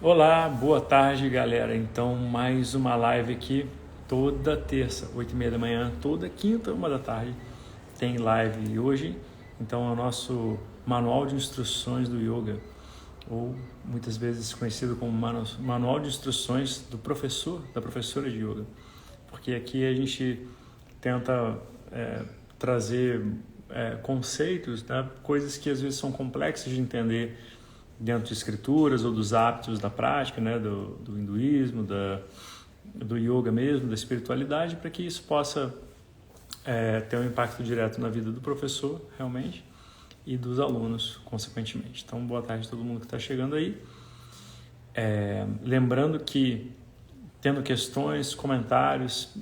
Olá, boa tarde, galera. Então, mais uma live aqui toda terça, 8h30 da manhã, toda quinta, 1 da tarde, tem live hoje. Então, é o nosso manual de instruções do yoga, ou muitas vezes conhecido como manual de instruções do professor, da professora de yoga. Porque aqui a gente tenta trazer conceitos, né, coisas que às vezes são complexas de entender dentro de escrituras ou dos hábitos da prática, né, do hinduísmo, do yoga mesmo, da espiritualidade, para que isso possa ter um impacto direto na vida do professor, realmente, e dos alunos, consequentemente. Então, boa tarde a todo mundo que está chegando aí. Lembrando que, tendo questões, comentários,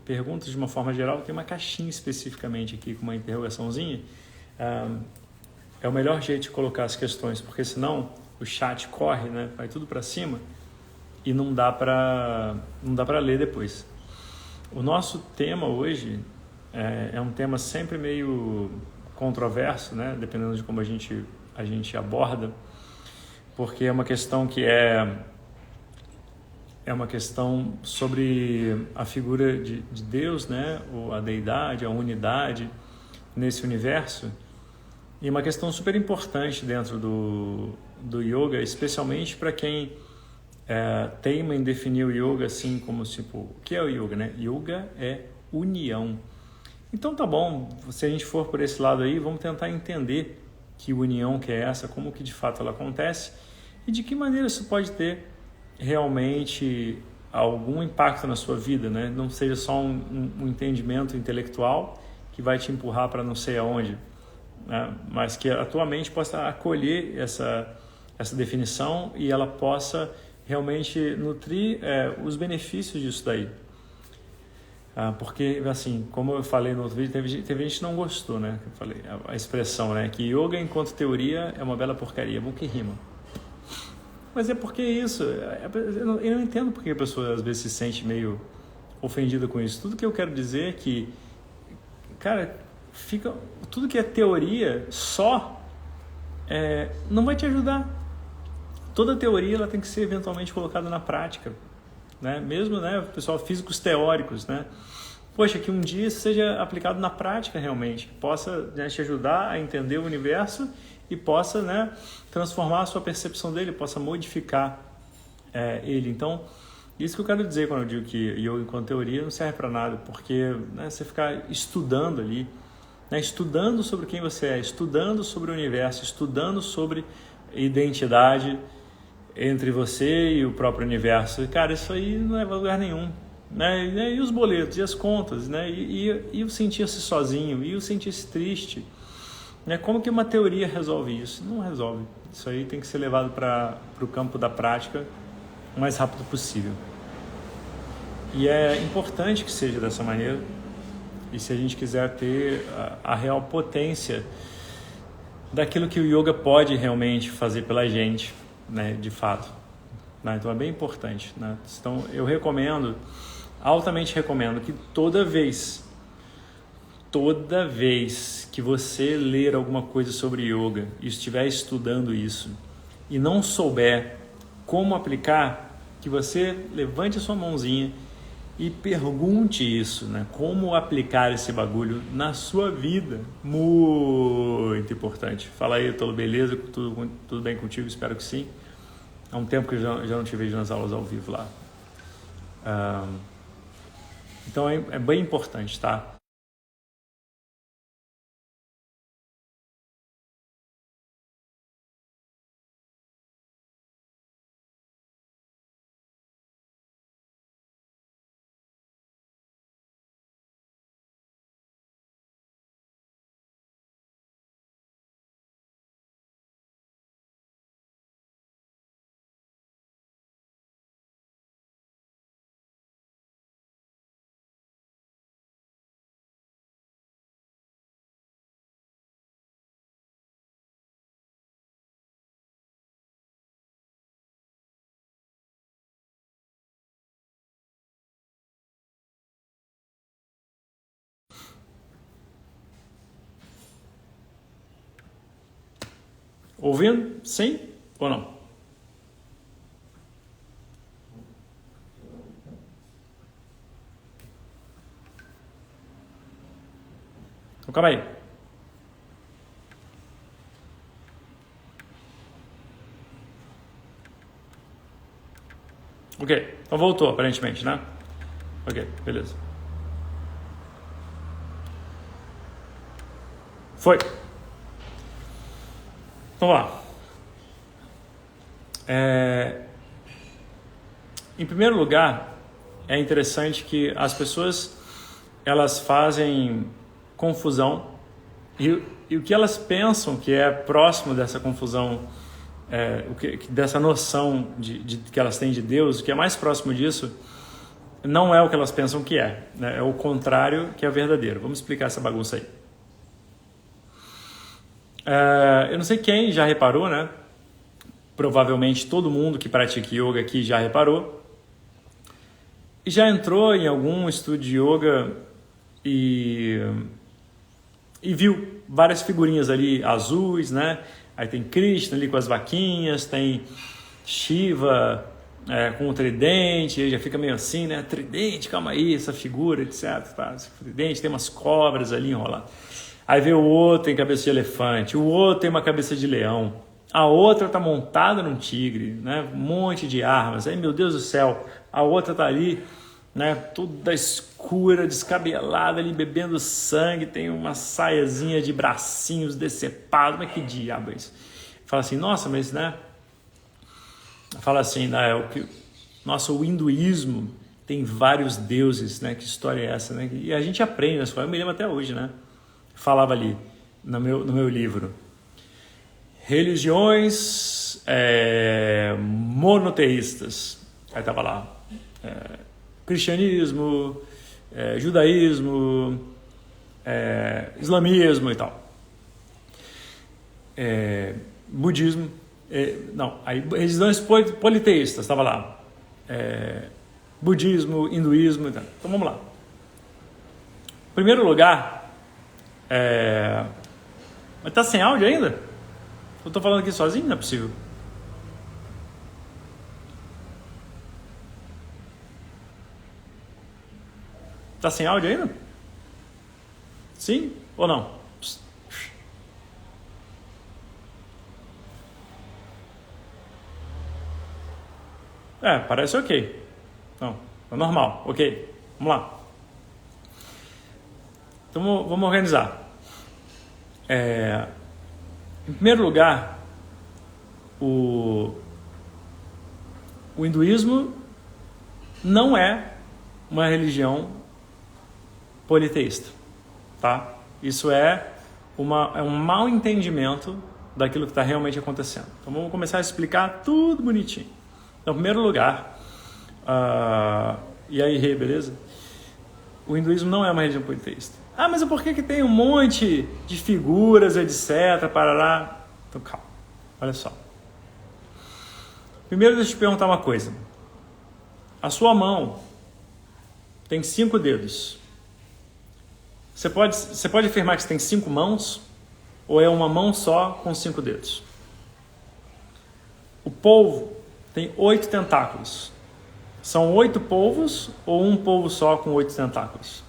perguntas de uma forma geral, tem uma caixinha especificamente aqui com uma interrogaçãozinha. É o melhor jeito de colocar as questões, porque senão o chat corre, né? Vai tudo para cima e não dá para ler depois. O nosso tema hoje é um tema sempre meio controverso, né? Dependendo de como a gente aborda, porque é uma questão que é uma questão sobre a figura de Deus, né? Ou a deidade, a unidade nesse universo. E uma questão super importante dentro do yoga, especialmente para quem teima em definir o yoga assim como tipo, o que é o yoga, né? Yoga é união. Então tá bom, se a gente for por esse lado aí, vamos tentar entender que união que é essa, como que de fato ela acontece e de que maneira isso pode ter realmente algum impacto na sua vida, né? Não seja só um entendimento intelectual que vai te empurrar para não sei aonde, né? Mas que a tua mente possa acolher essa definição e ela possa realmente nutrir os benefícios disso daí. Porque, assim, como eu falei no outro vídeo, teve gente que não gostou, né? Eu falei, a expressão, né? Que yoga, enquanto teoria, é uma bela porcaria. Bom que rima. Mas é porque isso. Eu não entendo porque a pessoa às vezes se sente meio ofendida com isso. Tudo que eu quero dizer é que, cara, tudo que é teoria só não vai te ajudar. Toda teoria ela tem que ser eventualmente colocada na prática, né? Mesmo, né, pessoal, físicos teóricos, né? Poxa, que um dia isso seja aplicado na prática realmente, que possa, né, te ajudar a entender o universo e possa, né, transformar a sua percepção dele, possa modificar ele. Então, isso que eu quero dizer quando eu digo que yoga enquanto teoria não serve para nada, porque, né, você ficar estudando ali, né, estudando sobre quem você é, estudando sobre o universo, estudando sobre identidade entre você e o próprio universo. Cara, isso aí não leva a lugar nenhum. Né? E os boletos, e as contas, né? E o sentir-se sozinho, e o sentir-se triste. Né? Como que uma teoria resolve isso? Não resolve. Isso aí tem que ser levado para o campo da prática o mais rápido possível. E é importante que seja dessa maneira. E se a gente quiser ter a real potência daquilo que o yoga pode realmente fazer pela gente, né, de fato, né? Então é bem importante, né? Então eu recomendo, altamente recomendo, que toda vez que você ler alguma coisa sobre yoga e estiver estudando isso e não souber como aplicar, que você levante a sua mãozinha e pergunte isso, né? Como aplicar esse bagulho na sua vida. Muito importante. Fala aí, Tolo, beleza? Tudo bem contigo? Espero que sim. Há um tempo que eu já não te vejo nas aulas ao vivo lá. Então é bem importante, tá? Ouvindo? Sim ou não? calma aí. Ok, então voltou aparentemente, né? Ok, beleza. Foi. Então vamos lá. Em primeiro lugar, é interessante que as pessoas elas fazem confusão e o que elas pensam que é próximo dessa confusão, dessa noção de que elas têm de Deus, o que é mais próximo disso não é o que elas pensam que é, né? É o contrário que é verdadeiro. Vamos explicar essa bagunça aí. Eu não sei quem já reparou, né? Provavelmente todo mundo que pratica yoga aqui já reparou e já entrou em algum estudo de yoga e viu várias figurinhas ali azuis, né? Aí tem Krishna ali com as vaquinhas, tem Shiva com o tridente, ele já fica meio assim, né? Tridente, calma aí, essa figura, etc. Tridente, tem umas cobras ali enroladas. Aí vê o outro tem cabeça de elefante, o outro tem uma cabeça de leão, a outra está montada num tigre, né? Um monte de armas. Aí, meu Deus do céu, a outra está ali, né? Toda escura, descabelada ali, bebendo sangue, tem uma saiazinha de bracinhos decepados. Mas que diabo é isso? Fala assim, nossa, mas, né? Fala assim, né? Nossa, o hinduísmo tem vários deuses, né? Que história é essa, né? E a gente aprende na escola, eu me lembro até hoje, né? Falava ali no meu livro. Religiões monoteístas. Aí estava lá. Cristianismo, judaísmo, islamismo e tal. Budismo. Não, aí religiões politeístas. Estava lá. Budismo, hinduísmo e tal. Então vamos lá. Em primeiro lugar, mas tá sem áudio ainda? Eu tô falando aqui sozinho? Não é possível. Tá sem áudio ainda? Sim ou não? Parece ok. Então, é normal. Ok, vamos lá. Então, vamos organizar. Em primeiro lugar, o hinduísmo não é uma religião politeísta, tá? Isso é um mau entendimento daquilo que está realmente acontecendo. Então vamos começar a explicar tudo bonitinho. Então, em primeiro lugar, e aí, beleza? O hinduísmo não é uma religião politeísta. Ah, mas por que tem um monte de figuras, etc, parará? Então, calma. Olha só. Primeiro, deixa eu te perguntar uma coisa. A sua mão tem 5 dedos. Você pode afirmar que você tem 5 mãos? Ou é uma mão só com 5 dedos? O polvo tem 8 tentáculos. São 8 polvos ou um polvo só com 8 tentáculos?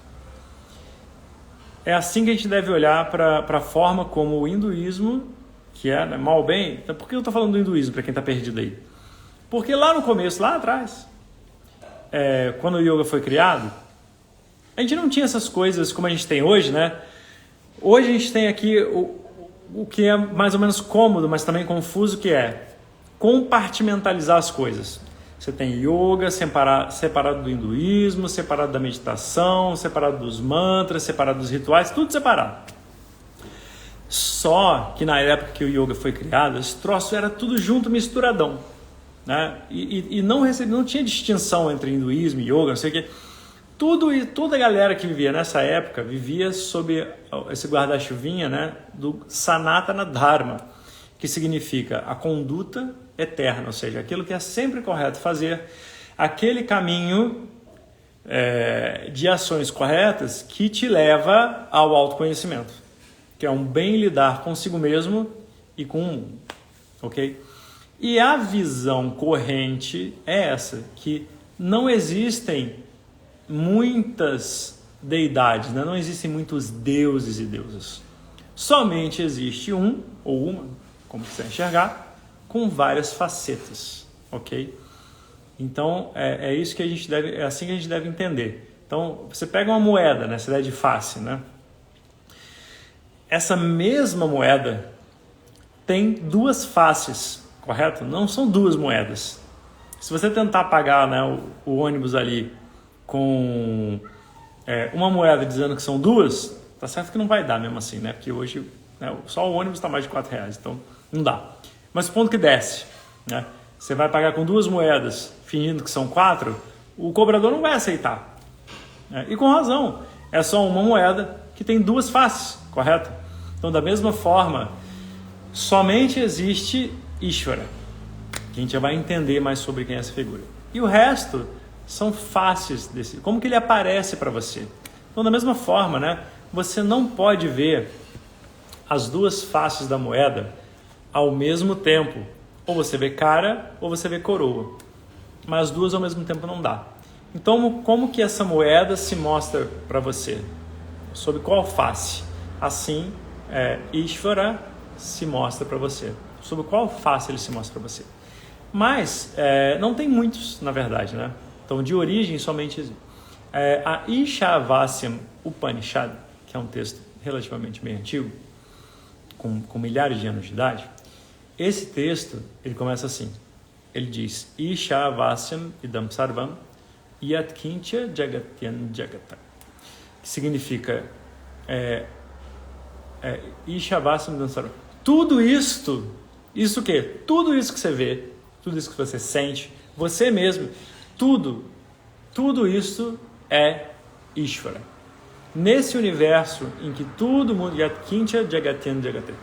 É assim que a gente deve olhar para a forma como o hinduísmo, que é, né, mal ou bem... Então, por que eu estou falando do hinduísmo, para quem está perdido aí? Porque lá no começo, lá atrás, quando o yoga foi criado, a gente não tinha essas coisas como a gente tem hoje, né? Hoje a gente tem aqui o que é mais ou menos cômodo, mas também confuso, que é compartimentalizar as coisas. Você tem yoga separado do hinduísmo, separado da meditação, separado dos mantras, separado dos rituais, tudo separado. Só que na época que o yoga foi criado, esse troço era tudo junto, misturadão, né? E não tinha distinção entre hinduísmo e yoga, não sei o quê. Toda a galera que vivia nessa época vivia sob esse guarda-chuvinha, né, do Sanatana Dharma, que significa a conduta eterna, ou seja, aquilo que é sempre correto fazer, aquele caminho de ações corretas que te leva ao autoconhecimento, que é um bem lidar consigo mesmo e com o mundo, ok? E a visão corrente é essa, que não existem muitas deidades, né? Não existem muitos deuses e deusas. Somente existe um ou uma, como quiser enxergar, com várias facetas, ok? Então é isso que a gente deve, é assim que a gente deve entender. Então você pega uma moeda, né? Essa ideia de face, né? Essa mesma moeda tem duas faces, correto? Não são duas moedas. Se você tentar pagar, né, o ônibus ali com uma moeda dizendo que são duas, tá certo que não vai dar mesmo assim, né? Porque hoje, né, só o ônibus está mais de R$4, então não dá. Mas supondo que desce, né? Você vai pagar com duas moedas, fingindo que são 4, o cobrador não vai aceitar. Né? E com razão, é só uma moeda que tem duas faces, correto? Então, da mesma forma, somente existe Ishvara, que a gente já vai entender mais sobre quem é essa figura. E o resto são faces desse, como que ele aparece para você. Então, da mesma forma, né, você não pode ver as duas faces da moeda ao mesmo tempo. Ou você vê cara, ou você vê coroa. Mas as duas ao mesmo tempo não dá. Então, como que essa moeda se mostra para você? Sob qual face? Assim, Ishvara se mostra para você. Sob qual face ele se mostra para você? Mas não tem muitos, na verdade, né? Então, de origem, somente existe. A Ishavasya Upanishad, que é um texto relativamente bem antigo, com milhares de anos de idade, esse texto, ele começa assim. Ele diz, Ishavasyam idam sarvam yatkincha jagatyan jagata. Que significa Ishavasyam idam sarvam. Tudo isto, isso o quê? Tudo isso que você vê, tudo isso que você sente, você mesmo, tudo isso é Ishvara. Nesse universo em que todo mundo, Yatkincha Jagatyan Jagate,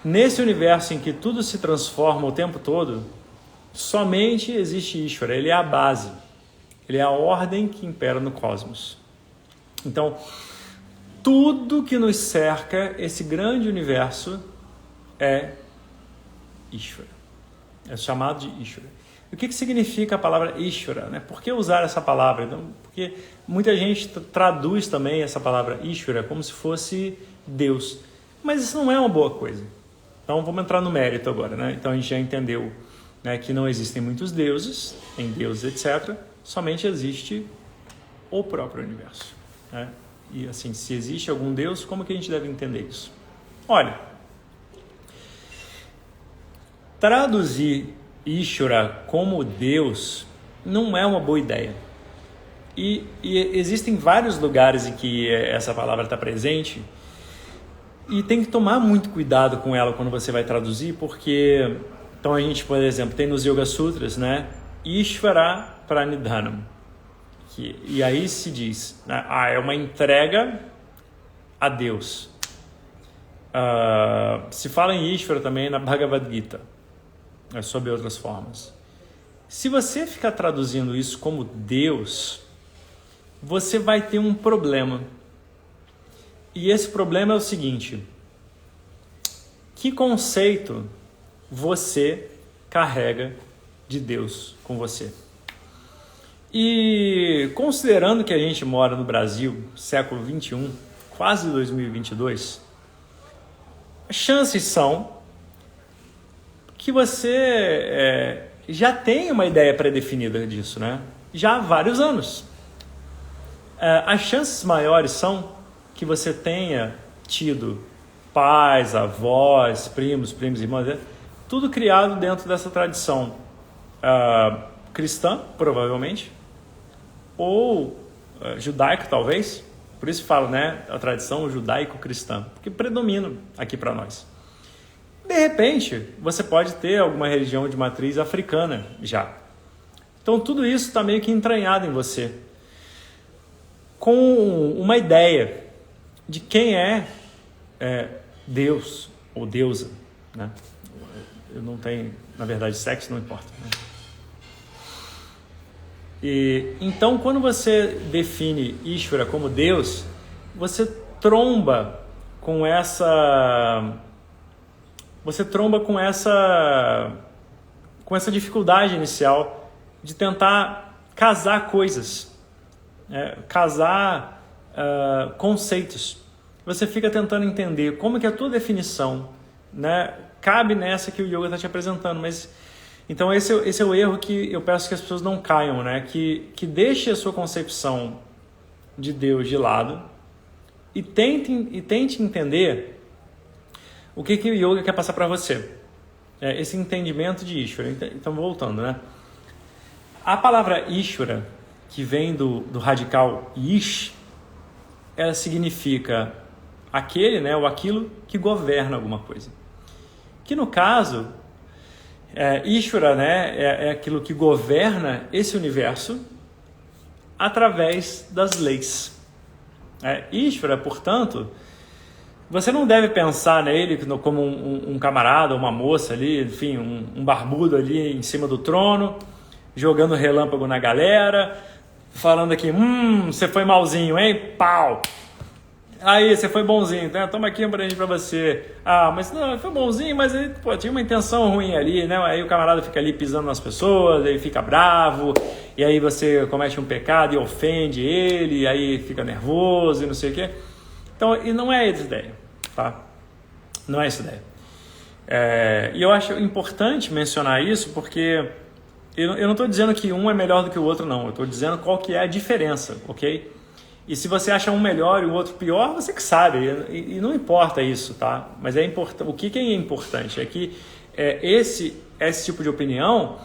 nesse universo em que tudo se transforma o tempo todo, somente existe Ishvara. Ele é a base, ele é a ordem que impera no cosmos. Então, tudo que nos cerca, esse grande universo, é Ishvara. É chamado de Ishvara. O que significa a palavra Ishvara? Né? Por que usar essa palavra? Então, porque muita gente traduz também essa palavra Ishvara como se fosse Deus. Mas isso não é uma boa coisa. Então, vamos entrar no mérito agora. Né? Então, a gente já entendeu, né, que não existem muitos deuses, tem deuses, etc. Somente existe o próprio universo. Né? E assim, se existe algum Deus, como que a gente deve entender isso? Olha, traduzir Ishvara como Deus não é uma boa ideia. E existem vários lugares em que essa palavra está presente e tem que tomar muito cuidado com ela quando você vai traduzir, porque então a gente, por exemplo, tem nos Yoga Sutras, né, Ishvara Pranidhanam, e aí se diz, né, é uma entrega a Deus. Se fala em Ishvara também na Bhagavad Gita, sob outras formas. Se você ficar traduzindo isso como Deus, você vai ter um problema. E esse problema é o seguinte: que conceito você carrega de Deus com você? E considerando que a gente mora no Brasil, século 21, quase 2022, as chances são que você já tem uma ideia pré-definida disso, né? Já há vários anos. As chances maiores são que você tenha tido pais, avós, primos, irmãos, tudo criado dentro dessa tradição cristã, provavelmente, ou judaica, talvez. Por isso falo, né, a tradição judaico-cristã, que predomina aqui para nós. De repente, você pode ter alguma religião de matriz africana já. Então, tudo isso está meio que entranhado em você, com uma ideia de quem é Deus ou deusa. Né? Eu não tenho, na verdade, sexo não importa. Né? E, então, quando você define Ishvara como Deus, você tromba com essa dificuldade inicial de tentar casar coisas, casar conceitos. Você fica tentando entender como que a tua definição, né, cabe nessa que o yoga está te apresentando. Mas então esse é o erro que eu peço que as pessoas não caiam, né? Que deixe a sua concepção de Deus de lado e tente entender o que o yoga quer passar para você. Esse entendimento de Ishvara. Então, voltando, né? A palavra Ishvara, que vem do radical Ish, ela significa aquele, né, ou aquilo que governa alguma coisa. Que no caso, Ishvara, né, é aquilo que governa esse universo através das leis. Ishvara, portanto, você não deve pensar nele como um camarada, uma moça ali, enfim, um barbudo ali em cima do trono, jogando relâmpago na galera, falando aqui, você foi malzinho, hein? Pau! Aí, você foi bonzinho, né? Toma aqui um brinde pra você. Ah, mas não, foi bonzinho, mas ele, tinha uma intenção ruim ali, né? Aí o camarada fica ali pisando nas pessoas, aí fica bravo, e aí você comete um pecado e ofende ele, e aí fica nervoso e não sei o quê. Então, e não é essa ideia, tá? Não é essa ideia. E eu acho importante mencionar isso porque eu não estou dizendo que um é melhor do que o outro, não. Eu estou dizendo qual que é a diferença, ok? E se você acha um melhor e o outro pior, você que sabe. E não importa isso, tá? Mas o que é importante é que esse tipo de opinião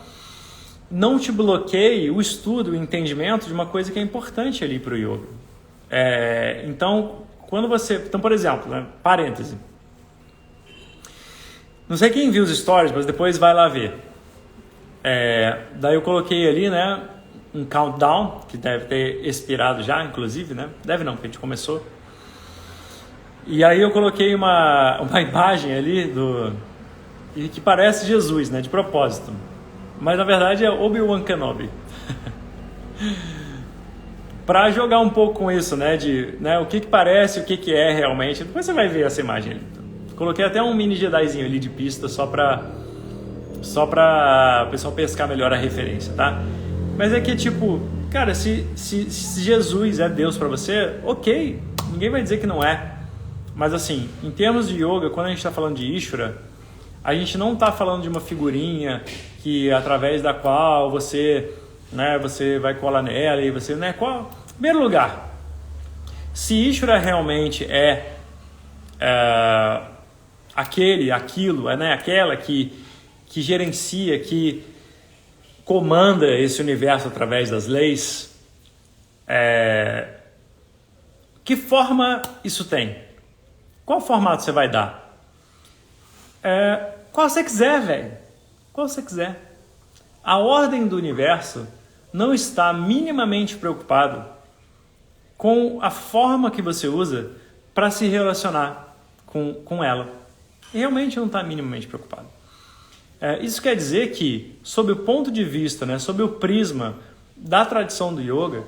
não te bloqueie o estudo, o entendimento de uma coisa que é importante ali para o yoga. Então, por exemplo, né, parêntese. Não sei quem viu os stories, mas depois vai lá ver. Daí eu coloquei ali, né, um countdown, que deve ter expirado já, inclusive, né? Deve não, porque a gente começou. E aí eu coloquei uma imagem ali que parece Jesus, né, de propósito. Mas na verdade é Obi-Wan Kenobi. Para jogar um pouco com isso, né, o que parece, o que é realmente. Depois você vai ver essa imagem ali. Coloquei até um mini Jedizinho ali de pista só para o pessoal pescar melhor a referência, tá? Mas é que tipo, cara, se Jesus é Deus para você, ok, ninguém vai dizer que não é. Mas assim, em termos de yoga, quando a gente está falando de Ishvara, a gente não está falando de uma figurinha que através da qual você vai colar nela e você, né? Em primeiro lugar, se Ishvara realmente aquilo, né? Aquela que gerencia, que comanda esse universo através das leis, que forma isso tem? Qual formato você vai dar? Qual você quiser, velho. Qual você quiser. A ordem do universo não está minimamente preocupado com a forma que você usa para se relacionar com ela. Realmente não está minimamente preocupado. Isso quer dizer que, sob o ponto de vista, né, sob o prisma da tradição do yoga,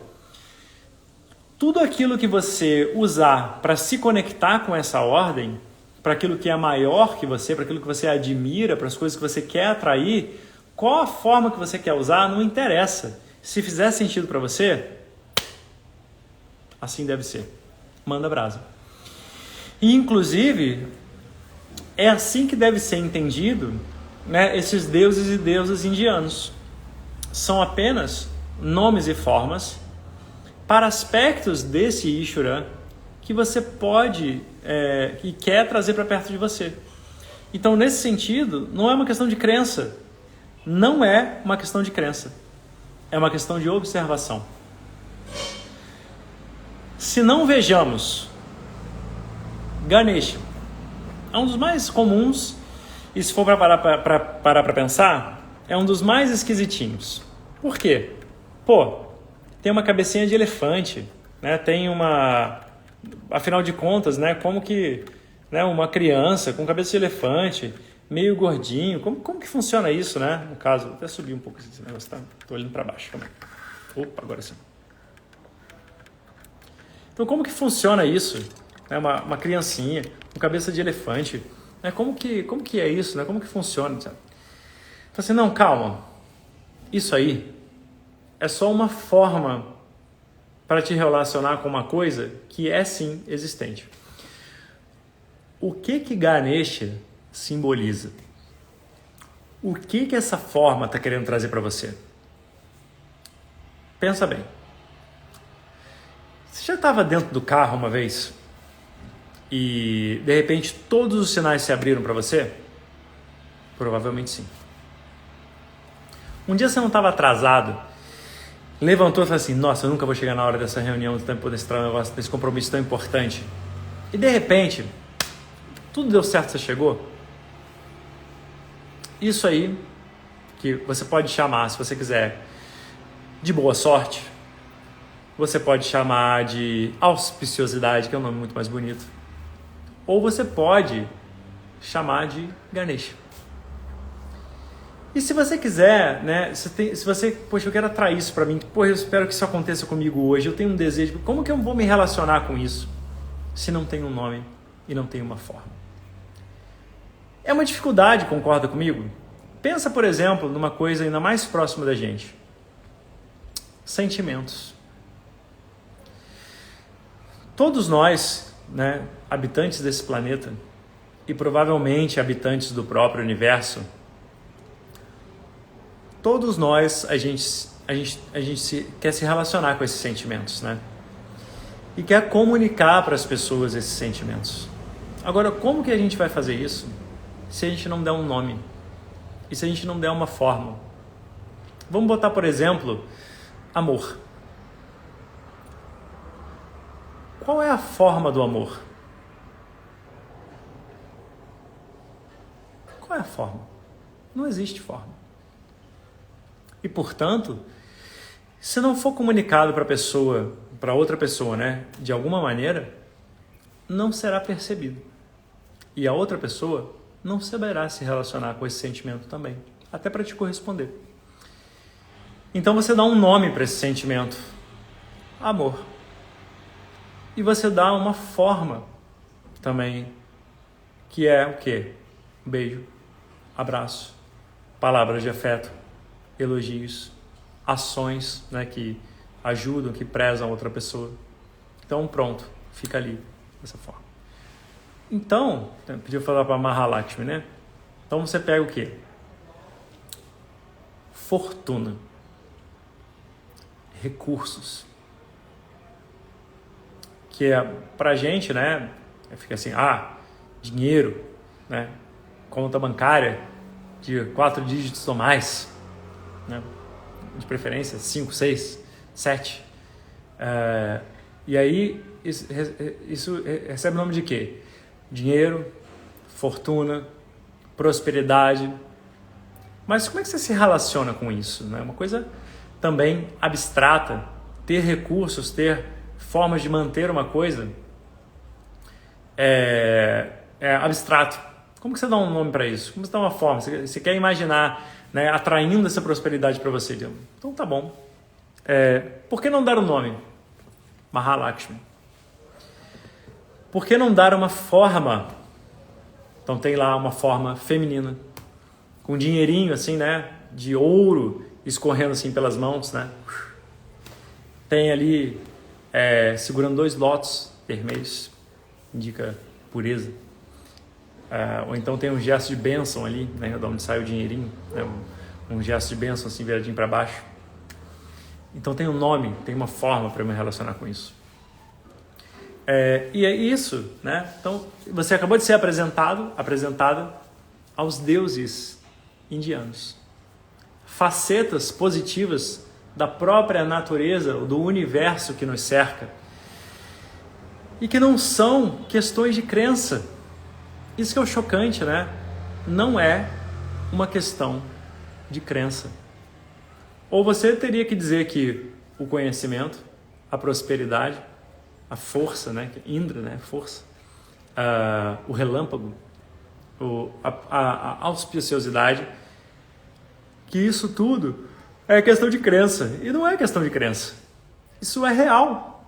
tudo aquilo que você usar para se conectar com essa ordem, para aquilo que é maior que você, para aquilo que você admira, para as coisas que você quer atrair, qual a forma que você quer usar, não interessa. Se fizer sentido para você, assim deve ser. Manda brasa. E, inclusive, é assim que deve ser entendido, né, esses deuses e deusas indianos. São apenas nomes e formas para aspectos desse Ishvara que você pode e quer trazer para perto de você. Então, nesse sentido, não é uma questão de crença. Não é uma questão de crença. É uma questão de observação. Se não vejamos, Ganesha é um dos mais comuns, e se for para parar para pensar, é um dos mais esquisitinhos. Por quê? Tem uma cabecinha de elefante, né? Tem uma... Afinal de contas, né? Como que, né? Uma criança com cabeça de elefante, meio gordinho, como que funciona isso, né? No caso, vou até subir um pouco esse negócio, tá? Tô olhando para baixo, calma aí. Opa, agora sim. Então, como que funciona isso? Uma criancinha com cabeça de elefante, né? Como que é isso, né? Como que funciona? Sabe? Então, assim, não, calma. Isso aí é só uma forma para te relacionar com uma coisa que é sim existente. O que Ganesha simboliza? O que essa forma está querendo trazer para você? Pensa bem. Você já estava dentro do carro uma vez e de repente todos os sinais se abriram para você? Provavelmente sim. Um dia você não estava atrasado, levantou e falou assim: nossa, eu nunca vou chegar na hora dessa reunião, desse compromisso tão importante. E de repente, tudo deu certo, você chegou? Isso aí, que você pode chamar, se você quiser, de boa sorte. Você pode chamar de auspiciosidade, que é um nome muito mais bonito. Ou você pode chamar de Ganesha. E se você quiser, né, se você, poxa, eu quero atrair isso para mim, poxa, eu espero que isso aconteça comigo hoje, eu tenho um desejo, como que eu vou me relacionar com isso se não tem um nome e não tem uma forma? É uma dificuldade, concorda comigo? Pensa, por exemplo, numa coisa ainda mais próxima da gente. Sentimentos. Todos nós, né, habitantes desse planeta e provavelmente habitantes do próprio universo, todos nós, a gente quer se relacionar com esses sentimentos, né? E quer comunicar para as pessoas esses sentimentos. Agora, como que a gente vai fazer isso se a gente não der um nome? E se a gente não der uma forma? Vamos botar, por exemplo, amor. Qual é a forma do amor? Qual é a forma? Não existe forma. E, portanto, se não for comunicado para outra pessoa, né, de alguma maneira, não será percebido. E a outra pessoa não saberá se relacionar com esse sentimento também, até para te corresponder. Então você dá um nome para esse sentimento, amor. E você dá uma forma também, que é o quê? Beijo, abraço, palavras de afeto, elogios, ações, né, que ajudam, que prezam a outra pessoa. Então pronto, fica ali, dessa forma. Então, eu podia falar para Mahalakshmi, né? Então você pega o quê? Fortuna, recursos, que é pra gente, né? Fica assim, dinheiro, né? Conta bancária de 4 dígitos ou mais, né? De preferência 5, 6, 7. E aí isso recebe o nome de quê? Dinheiro, fortuna, prosperidade. Mas como é que você se relaciona com isso? Né? Uma coisa também abstrata, ter recursos, ter formas de manter uma coisa é abstrato. Como que você dá um nome para isso? Como você dá uma forma? Você quer imaginar, né, atraindo essa prosperidade para você? Então tá bom. Por que não dar um nome? Mahalakshmi. Por que não dar uma forma? Então tem lá uma forma feminina, com dinheirinho assim, né, de ouro escorrendo assim pelas mãos, né? Tem ali segurando 2 lótus vermelhos, indica pureza. Ou então tem um gesto de bênção ali, né, de onde sai o dinheirinho, né, um gesto de bênção assim viradinho para baixo. Então tem um nome, tem uma forma para eu me relacionar com isso. E é isso, né? Então você acabou de ser apresentada aos deuses indianos. Facetas positivas da própria natureza, do universo que nos cerca. E que não são questões de crença. Isso que é o chocante, né? Não é uma questão de crença. Ou você teria que dizer que o conhecimento, a prosperidade, a força, né? Indra, né? Força. O relâmpago, a auspiciosidade, que isso tudo é questão de crença. E não é questão de crença. Isso é real.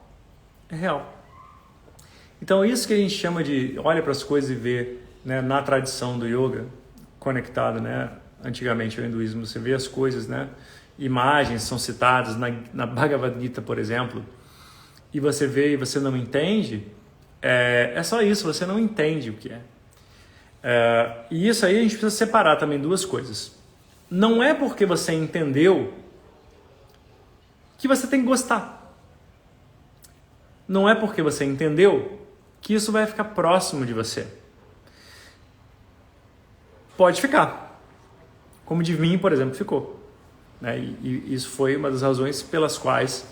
É real. Então, isso que a gente chama de olha para as coisas e vê, né, na tradição do yoga, conectado, né, antigamente ao hinduísmo, você vê as coisas, né, imagens são citadas na Bhagavad Gita, por exemplo, e você vê e você não entende, é só isso, você não entende o que é. E isso aí a gente precisa separar também duas coisas. Não é porque você entendeu que você tem que gostar. Não é porque você entendeu que isso vai ficar próximo de você. Pode ficar. Como de mim, por exemplo, ficou. Né? E isso foi uma das razões pelas quais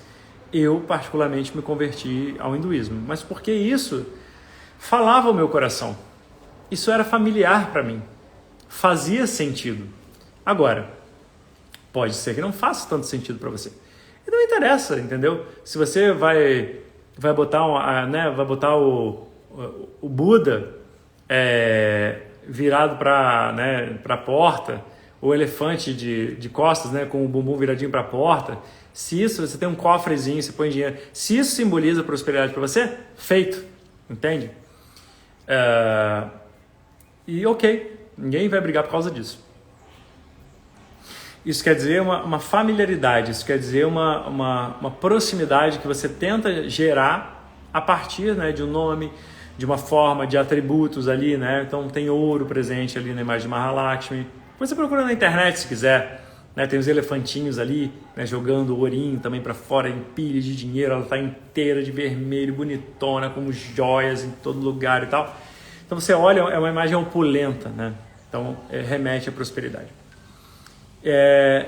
eu particularmente me converti ao hinduísmo. Mas porque isso falava ao meu coração. Isso era familiar para mim. Fazia sentido. Agora, pode ser que não faça tanto sentido para você. E não interessa, entendeu? Se você vai botar, vai botar o Buda virado para a porta, o elefante de costas, né, com o bumbum viradinho para a porta, se isso, você tem um cofrezinho, você põe dinheiro, se isso simboliza prosperidade para você, feito, entende? E ok, ninguém vai brigar por causa disso. Isso quer dizer uma familiaridade, isso quer dizer uma proximidade que você tenta gerar a partir, né, de um nome, de uma forma, de atributos ali, né? Então tem ouro presente ali na imagem de Mahalakshmi. Você procura na internet se quiser, né? Tem os elefantinhos ali, né, jogando ourinho também para fora em pilhas de dinheiro, ela está inteira de vermelho, bonitona, com joias em todo lugar e tal. Então você olha, é uma imagem opulenta, né? Então remete à prosperidade.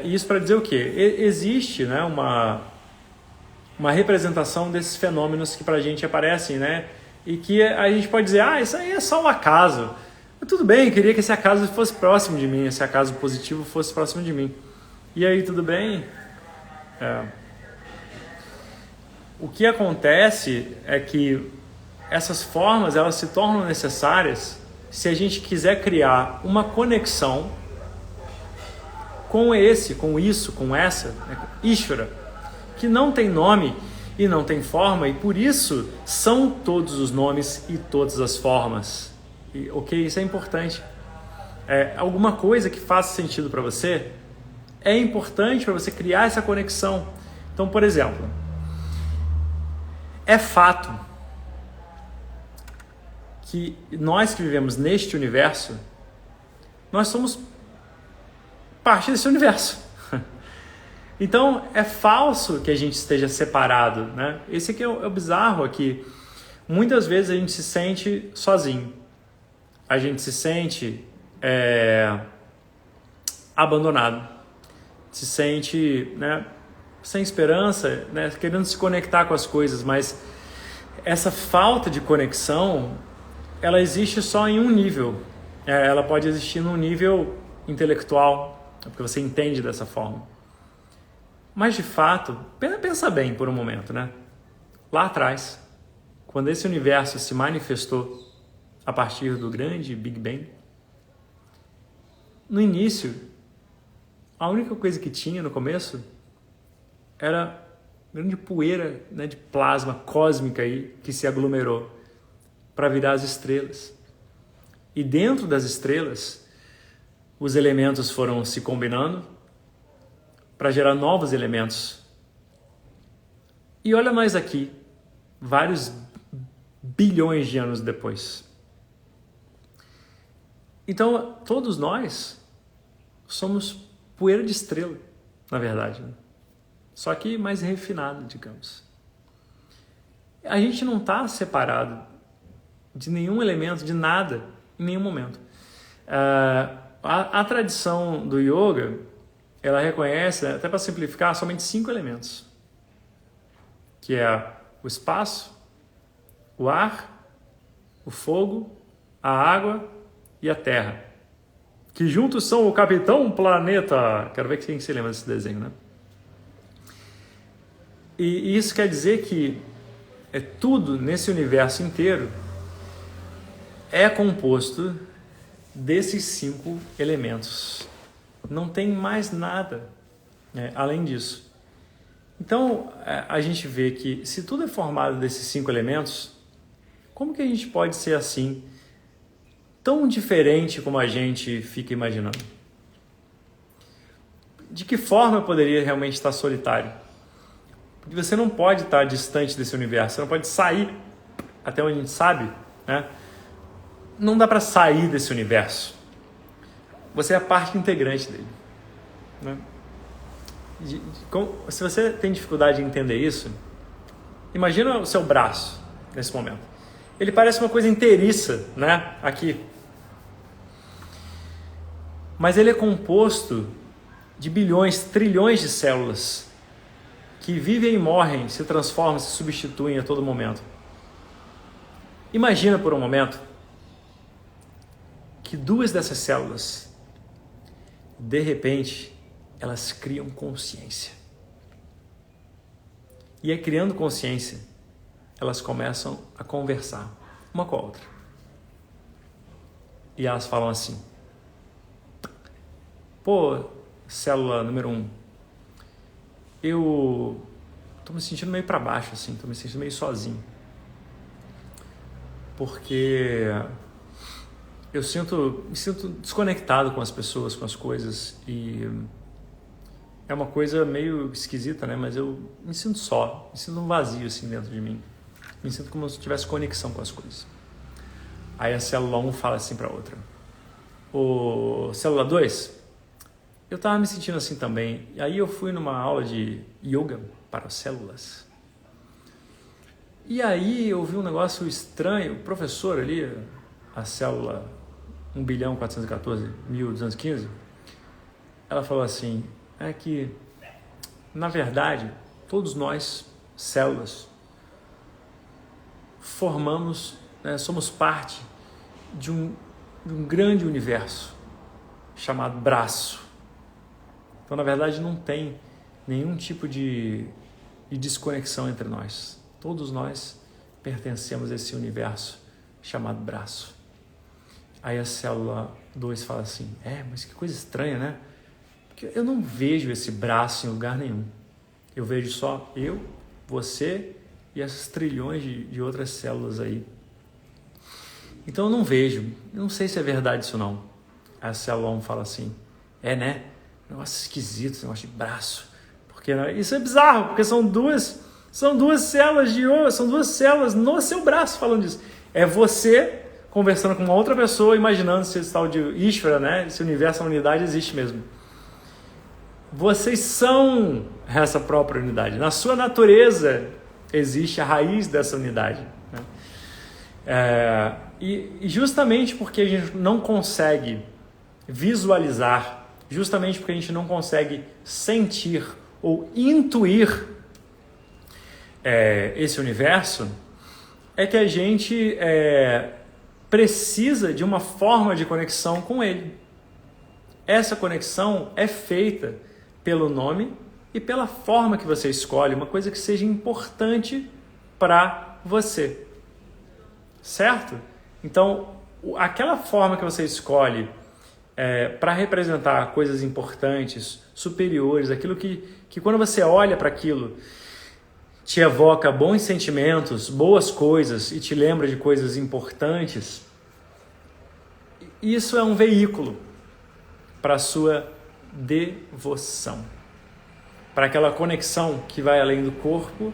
Isso para dizer o quê? Existe, né, uma representação desses fenômenos que para a gente aparecem, né? E que a gente pode dizer, isso aí é só um acaso. Mas tudo bem, eu queria que esse acaso fosse próximo de mim, esse acaso positivo fosse próximo de mim. E aí, tudo bem? O que acontece é que essas formas, elas se tornam necessárias se a gente quiser criar uma conexão com isso, com essa, né, Ishvara, que não tem nome e não tem forma, e por isso são todos os nomes e todas as formas. E, ok, isso é importante. Alguma coisa que faça sentido para você é importante para você criar essa conexão. Então, por exemplo, é fato que nós que vivemos neste universo, nós somos parte desse universo. Então, é falso que a gente esteja separado, né? Esse aqui é o bizarro aqui. Muitas vezes a gente se sente sozinho. A gente se sente abandonado. Se sente, né, sem esperança, né, querendo se conectar com as coisas, mas essa falta de conexão, ela existe só em um nível. Ela pode existir num nível intelectual, porque você entende dessa forma. Mas, de fato, pensa bem por um momento, né? Lá atrás, quando esse universo se manifestou a partir do grande Big Bang, no início, a única coisa que tinha no começo era grande poeira, né, de plasma cósmica aí, que se aglomerou para virar as estrelas. E dentro das estrelas, os elementos foram se combinando para gerar novos elementos. E olha nós aqui, vários bilhões de anos depois. Então, todos nós somos poeira de estrela, na verdade, né? Só que mais refinado, digamos. A gente não está separado de nenhum elemento, de nada, em nenhum momento. A tradição do yoga, ela reconhece, até para simplificar, somente 5 elementos, que é o espaço, o ar, o fogo, a água e a terra, que juntos são o Capitão Planeta. Quero ver quem se lembra desse desenho, né? E isso quer dizer que tudo nesse universo inteiro é composto desses 5 elementos. Não tem mais nada além disso. Então, a gente vê que se tudo é formado desses 5 elementos, como que a gente pode ser assim, tão diferente como a gente fica imaginando? De que forma eu poderia realmente estar solitário? Porque você não pode estar distante desse universo, você não pode sair até onde a gente sabe, né? Não dá para sair desse universo. Você é a parte integrante dele, né? Se você tem dificuldade de entender isso, imagina o seu braço nesse momento. Ele parece uma coisa inteiriça, né? Aqui. Mas ele é composto de bilhões, trilhões de células que vivem e morrem, se transformam, se substituem a todo momento. Imagina por um momento que 2 dessas células, de repente, elas criam consciência. E aí, criando consciência, elas começam a conversar uma com a outra. E elas falam assim: pô, célula número 1, eu tô me sentindo meio para baixo, assim, tô me sentindo meio sozinho. Porque eu me sinto desconectado com as pessoas, com as coisas, e é uma coisa meio esquisita, né? Mas eu me sinto só, me sinto um vazio assim dentro de mim. Me sinto como se tivesse conexão com as coisas. Aí a célula 1 fala assim para a outra: ô, célula 2, eu estava me sentindo assim também. E aí eu fui numa aula de yoga para células. E aí eu vi um negócio estranho. O professor ali, a célula 1.414.215, ela falou assim: é que, na verdade, todos nós, células, formamos, né, somos parte de um grande universo chamado braço. Então, na verdade, não tem nenhum tipo de desconexão entre nós. Todos nós pertencemos a esse universo chamado braço. Aí a célula 2 fala assim: mas que coisa estranha, né? Porque eu não vejo esse braço em lugar nenhum. Eu vejo só eu, você e essas trilhões de outras células aí. Então eu não vejo, eu não sei se é verdade isso não. Aí a célula 1 fala assim: né? Negócio esquisito, esse negócio de braço. Porque isso é bizarro, porque são duas células são 2 células no seu braço falando disso. É você conversando com uma outra pessoa, imaginando se esse tal de Ishvara, né? Esse universo, a unidade existe mesmo. Vocês são essa própria unidade. Na sua natureza existe a raiz dessa unidade, né? E justamente porque a gente não consegue visualizar, justamente porque a gente não consegue sentir ou intuir esse universo, é que a gente precisa de uma forma de conexão com ele. Essa conexão é feita pelo nome e pela forma que você escolhe, uma coisa que seja importante para você. Certo? Então, aquela forma que você escolhe para representar coisas importantes, superiores, aquilo que quando você olha para aquilo, te evoca bons sentimentos, boas coisas e te lembra de coisas importantes, isso é um veículo para a sua devoção, para aquela conexão que vai além do corpo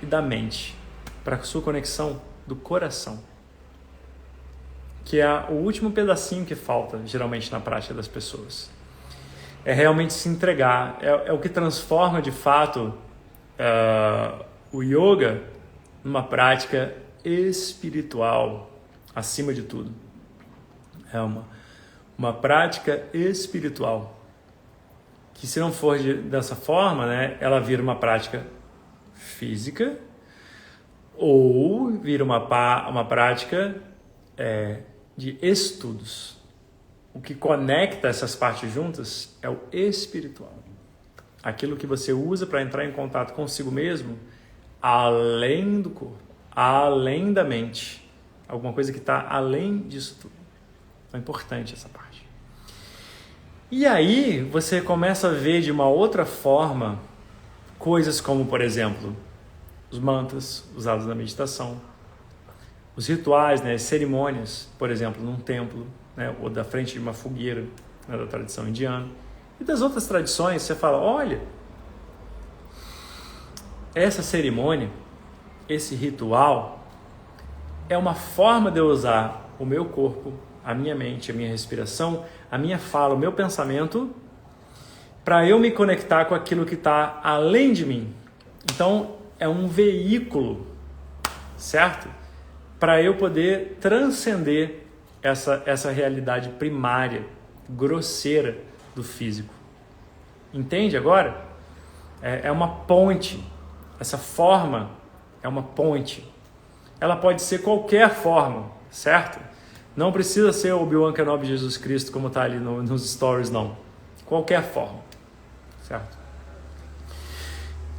e da mente, para a sua conexão do coração, que é o último pedacinho que falta geralmente na prática das pessoas. É realmente se entregar, é o que transforma de fato o yoga numa prática espiritual, acima de tudo. É uma prática espiritual, que se não for dessa forma, né, ela vira uma prática física ou vira uma prática de estudos. O que conecta essas partes juntas é o espiritual. Aquilo que você usa para entrar em contato consigo mesmo, além do corpo, além da mente. Alguma coisa que está além disso tudo. Então é importante essa parte. E aí você começa a ver de uma outra forma coisas como, por exemplo, os mantras usados na meditação, os rituais, né, as cerimônias, por exemplo, num templo, né, ou da frente de uma fogueira, né, da tradição indiana. E das outras tradições, você fala, olha, essa cerimônia, esse ritual, é uma forma de eu usar o meu corpo, a minha mente, a minha respiração, a minha fala, o meu pensamento, para eu me conectar com aquilo que está além de mim. Então, é um veículo, certo? Para eu poder transcender essa realidade primária, grosseira do físico. Entende agora? É uma ponte. Essa forma é uma ponte. Ela pode ser qualquer forma, certo? Não precisa ser o Obi-Wan Kenobi de Jesus Cristo, como está ali nos stories, não. Qualquer forma, certo?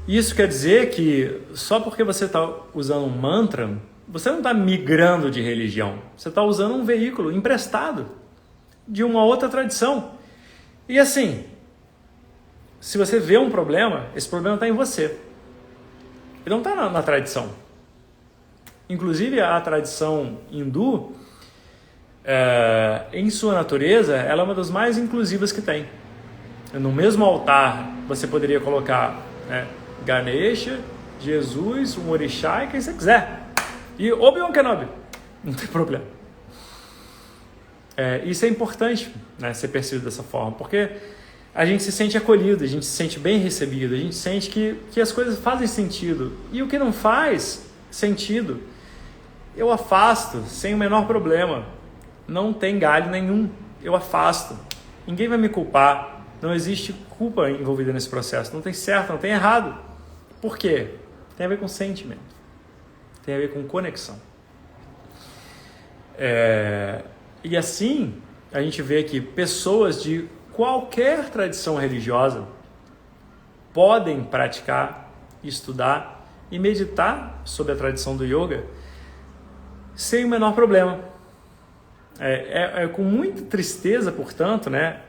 Isso quer dizer que só porque você está usando um mantra, você não está migrando de religião. Você está usando um veículo emprestado de uma outra tradição. E assim, se você vê um problema, esse problema está em você. Ele não está na tradição. Inclusive, a tradição hindu, em sua natureza, ela é uma das mais inclusivas que tem. No mesmo altar, você poderia colocar Ganesha, Jesus, um orixá e quem você quiser. E Obi-Wan Kenobi. Não tem problema. Isso é importante, né, ser percebido dessa forma, porque a gente se sente acolhido, a gente se sente bem recebido, a gente sente que as coisas fazem sentido. E o que não faz sentido, eu afasto sem o menor problema. Não tem galho nenhum. Eu afasto. Ninguém vai me culpar. Não existe culpa envolvida nesse processo. Não tem certo, não tem errado. Por quê? Tem a ver com sentimento. Tem a ver com conexão. E assim, a gente vê que pessoas de qualquer tradição religiosa podem praticar, estudar e meditar sobre a tradição do yoga sem o menor problema. Com muita tristeza, portanto, né?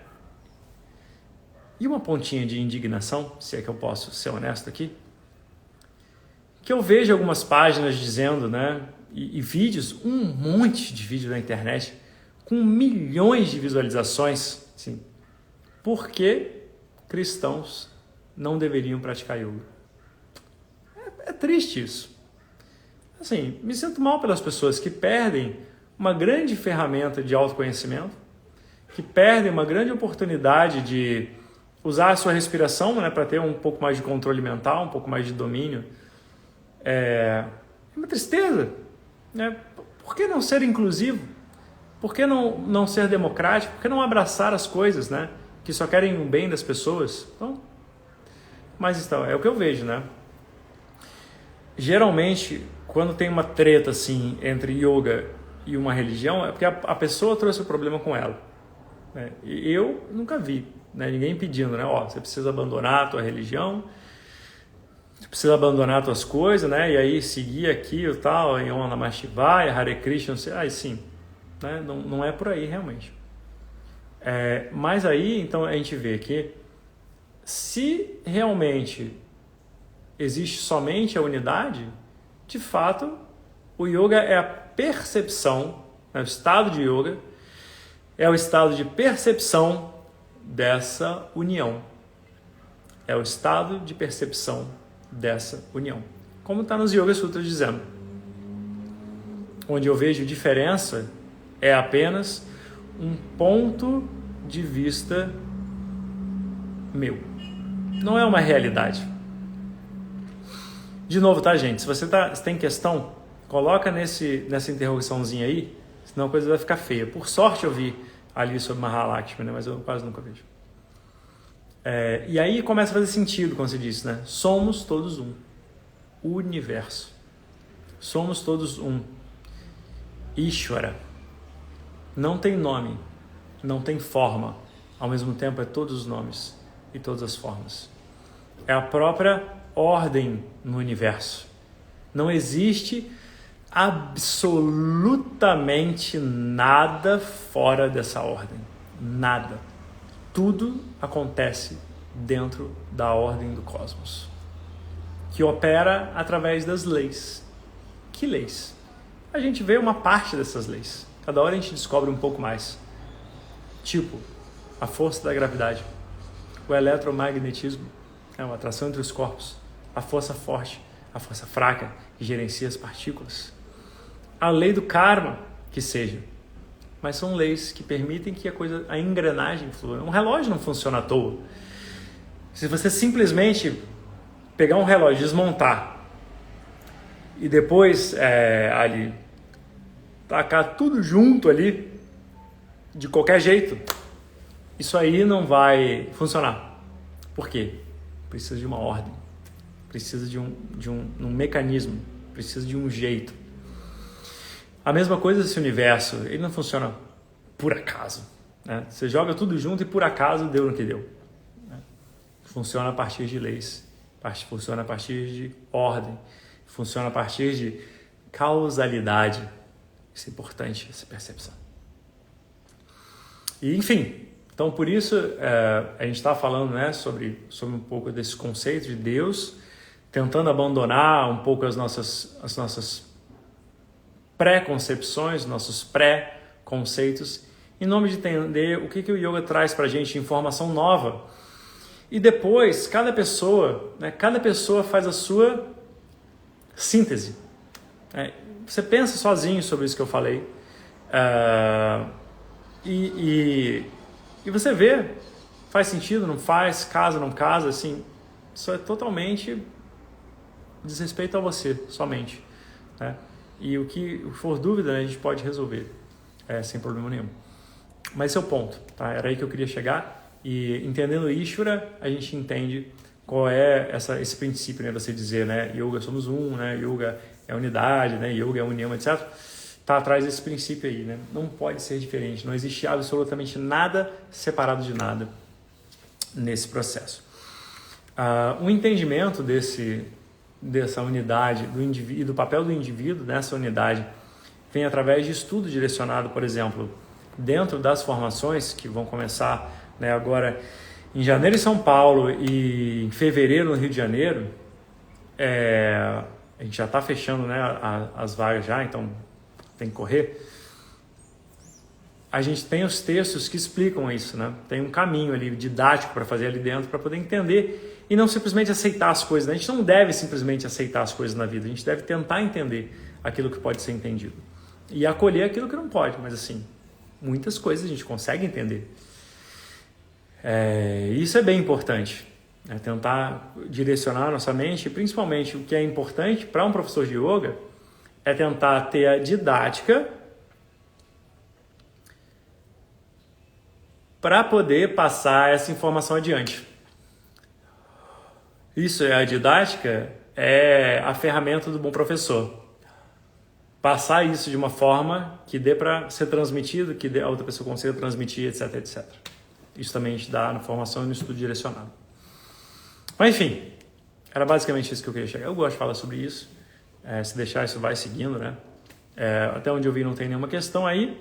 E uma pontinha de indignação, se é que eu posso ser honesto aqui, que eu vejo algumas páginas dizendo, né? E vídeos, um monte de vídeos na internet, com milhões de visualizações, assim, por que cristãos não deveriam praticar yoga? É triste isso. Assim, me sinto mal pelas pessoas que perdem uma grande ferramenta de autoconhecimento, que perdem uma grande oportunidade de usar a sua respiração, né, para ter um pouco mais de controle mental, um pouco mais de domínio. É uma tristeza, né? Por que não ser inclusivo? Por que não ser democrático? Por que não abraçar as coisas, né, que só querem o bem das pessoas? Então, mas então, é o que eu vejo, né? Geralmente, quando tem uma treta assim entre yoga e uma religião, é porque a pessoa trouxe o problema com ela, né? E eu nunca vi, né, ninguém pedindo, né? Ó, você precisa abandonar a tua religião, você precisa abandonar as tuas coisas, né? E aí seguir aqui o tal, em Om Namah Shivaya, Hare Krishna, sim, né? Não é por aí realmente. Mas aí, então, a gente vê que se realmente existe somente a unidade, de fato, o yoga é a percepção, né? O estado de yoga é o estado de percepção dessa união. É o estado de percepção dessa união. Como está nos Yoga Sutras dizendo. Onde eu vejo diferença é apenas um ponto de vista meu. Não é uma realidade. De novo, tá, gente? Se você tem questão, coloca nessa interrogaçãozinha aí, senão a coisa vai ficar feia. Por sorte eu vi ali sobre Mahalakshmi, né? Mas eu quase nunca vejo. E aí começa a fazer sentido quando você diz, né? Somos todos um. O universo. Somos todos um. Ishvara. Não tem nome, não tem forma. Ao mesmo tempo é todos os nomes e todas as formas. É a própria ordem no universo. Não existe absolutamente nada fora dessa ordem. Nada. Tudo acontece dentro da ordem do cosmos, que opera através das leis. Que leis? A gente vê uma parte dessas leis. Cada hora a gente descobre um pouco mais. Tipo, a força da gravidade, o eletromagnetismo, a atração entre os corpos, a força forte, a força fraca que gerencia as partículas. A lei do karma, que seja. Mas são leis que permitem que a engrenagem flua. Um relógio não funciona à toa. Se você simplesmente pegar um relógio, desmontar e depois ali tacar tudo junto ali, de qualquer jeito, isso aí não vai funcionar. Por quê? Precisa de uma ordem, precisa de um mecanismo, precisa de um jeito. A mesma coisa esse universo, ele não funciona por acaso, né? Você joga tudo junto e por acaso deu no que deu, né? Funciona a partir de leis, funciona a partir de ordem, funciona a partir de causalidade. Isso é importante, essa percepção. E, enfim, então por isso a gente está falando, né, sobre um pouco desse conceito de Deus, tentando abandonar um pouco as nossas pré-concepções, nossos pré-conceitos, em nome de entender o que o yoga traz para a gente de informação nova. E depois, cada pessoa faz a sua síntese. Você pensa sozinho sobre isso que eu falei. E você vê, faz sentido, não faz, casa, não casa, assim, isso é totalmente desrespeito a você, somente, né? E o que for dúvida, né, a gente pode resolver, sem problema nenhum. Mas esse é o ponto, tá? Era aí que eu queria chegar, e entendendo Ishvara, a gente entende qual é esse princípio, né? Você dizer, né, yoga somos um, né? Yoga é unidade, né? Yoga é união, etc. Está atrás desse princípio aí, né? Não pode ser diferente, não existe absolutamente nada separado de nada nesse processo. O entendimento dessa unidade do indivíduo, do papel do indivíduo nessa unidade vem através de estudo direcionado, por exemplo, dentro das formações que vão começar, né, agora em janeiro em São Paulo e em fevereiro no Rio de Janeiro. A gente já está fechando, né, as vagas já, então tem que correr. A gente tem os textos que explicam isso, né? Tem um caminho ali didático para fazer ali dentro, para poder entender e não simplesmente aceitar as coisas, né? A gente não deve simplesmente aceitar as coisas na vida, a gente deve tentar entender aquilo que pode ser entendido e acolher aquilo que não pode, mas assim, muitas coisas a gente consegue entender. Isso é bem importante, né? Tentar direcionar a nossa mente, principalmente o que é importante para um professor de yoga é tentar ter a didática para poder passar essa informação adiante. Isso é a didática, é a ferramenta do bom professor. Passar isso de uma forma que dê para ser transmitido, que a outra pessoa consiga transmitir, etc, etc. Isso também a gente dá na formação e no estudo direcionado. Mas enfim, era basicamente isso que eu queria chegar. Eu gosto de falar sobre isso. Se deixar, isso vai seguindo, né? Até onde eu vi não tem nenhuma questão aí.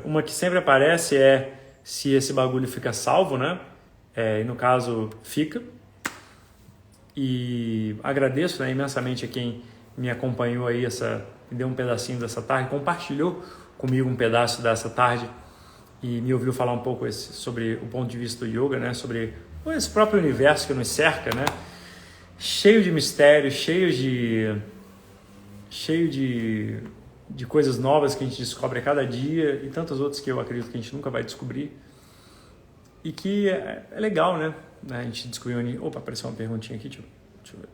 Uma que sempre aparece é se esse bagulho fica salvo, né? E no caso, fica. E agradeço, né, imensamente a quem me acompanhou aí, me deu um pedacinho dessa tarde, compartilhou comigo um pedaço dessa tarde e me ouviu falar um pouco sobre o ponto de vista do yoga, né? Sobre esse próprio universo que nos cerca, né? Cheio de mistérios, cheio de coisas novas que a gente descobre a cada dia e tantas outras que eu acredito que a gente nunca vai descobrir e que é legal, né? A gente descobriu... Opa, apareceu uma perguntinha aqui, deixa eu ver.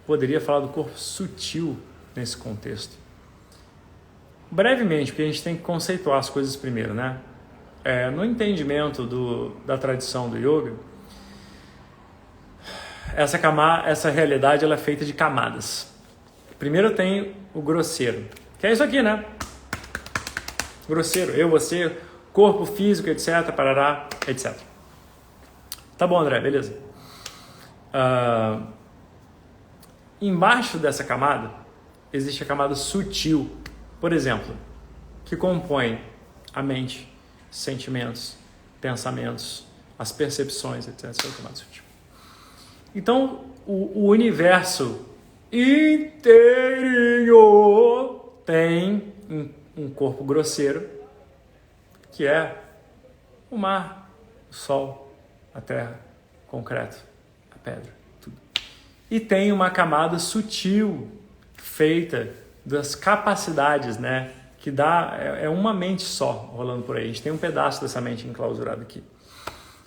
Poderia falar do corpo sutil nesse contexto. Brevemente, porque a gente tem que conceituar as coisas primeiro, né? No entendimento da tradição do yoga, essa realidade ela é feita de camadas. Primeiro tem o grosseiro, que é isso aqui, né? Grosseiro, eu, você, corpo físico, etc, parará, etc. Tá bom, André, beleza. Embaixo dessa camada existe a camada sutil, por exemplo, que compõe a mente, sentimentos, pensamentos, as percepções, etc. Isso é a camada sutil. Então, o universo inteirinho tem um corpo grosseiro, que é o mar, o sol, a terra, o concreto, a pedra, tudo. E tem uma camada sutil feita das capacidades, né? Que dá, é uma mente só rolando por aí. A gente tem um pedaço dessa mente enclausurada aqui.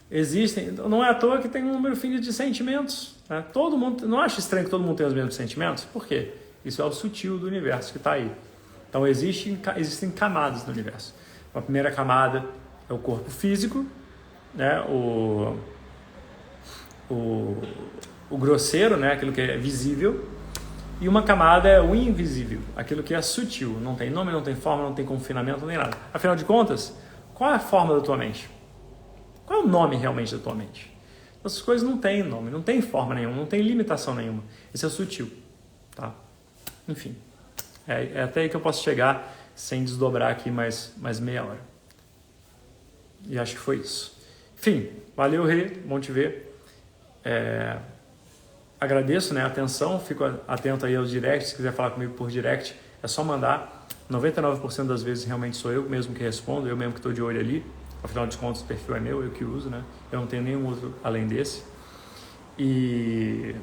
Existem, não é à toa que tem um número finito de sentimentos. Né? Todo mundo, não acha estranho que todo mundo tenha os mesmos sentimentos? Por quê? Isso é o sutil do universo que está aí. Então existem camadas no universo. A primeira camada é o corpo físico, né? O grosseiro, né? Aquilo que é visível. E uma camada é o invisível, aquilo que é sutil. Não tem nome, não tem forma, não tem confinamento, nem nada. Afinal de contas, qual é a forma da tua mente? Qual é o nome realmente da tua mente? Essas coisas não têm nome, não tem forma nenhuma, não tem limitação nenhuma. Isso é sutil. Tá? Enfim, é até aí que eu posso chegar sem desdobrar aqui mais meia hora. E acho que foi isso. Enfim, valeu, Rê, bom te ver. Agradeço, né, a atenção, fico atento aí aos directs. Se quiser falar comigo por direct, é só mandar. 99% das vezes realmente sou eu mesmo que respondo, eu mesmo que estou de olho ali. Afinal de contas, o perfil é meu, eu que uso, né? Eu não tenho nenhum outro além desse. E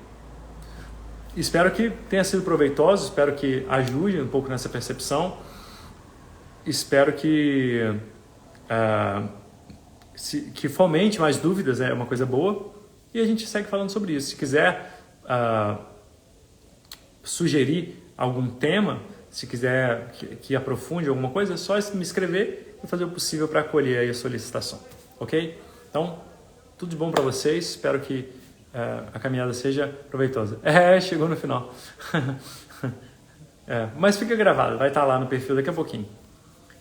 espero que tenha sido proveitoso, espero que ajude um pouco nessa percepção. Espero que fomente mais dúvidas, é uma coisa boa. E a gente segue falando sobre isso. Se quiser sugerir algum tema, se quiser que aprofunde alguma coisa, é só me escrever e fazer o possível para acolher aí a solicitação. Ok? Então, tudo de bom para vocês. Espero que a caminhada seja proveitosa. Chegou no final. Mas fica gravado, vai estar lá no perfil daqui a pouquinho.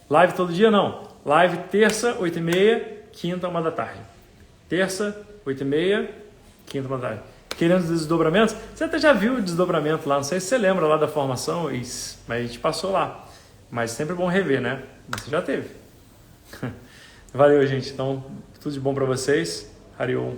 Live todo dia? Não. Live terça, 8h30, quinta, 1 da tarde. Terça, 8h30, quinta, 1 da tarde. Querendo os desdobramentos? Você até já viu o desdobramento lá, não sei se você lembra lá da formação, mas a gente passou lá. Mas sempre é bom rever, né? Você já teve. Valeu, gente. Então, tudo de bom para vocês. Hariom.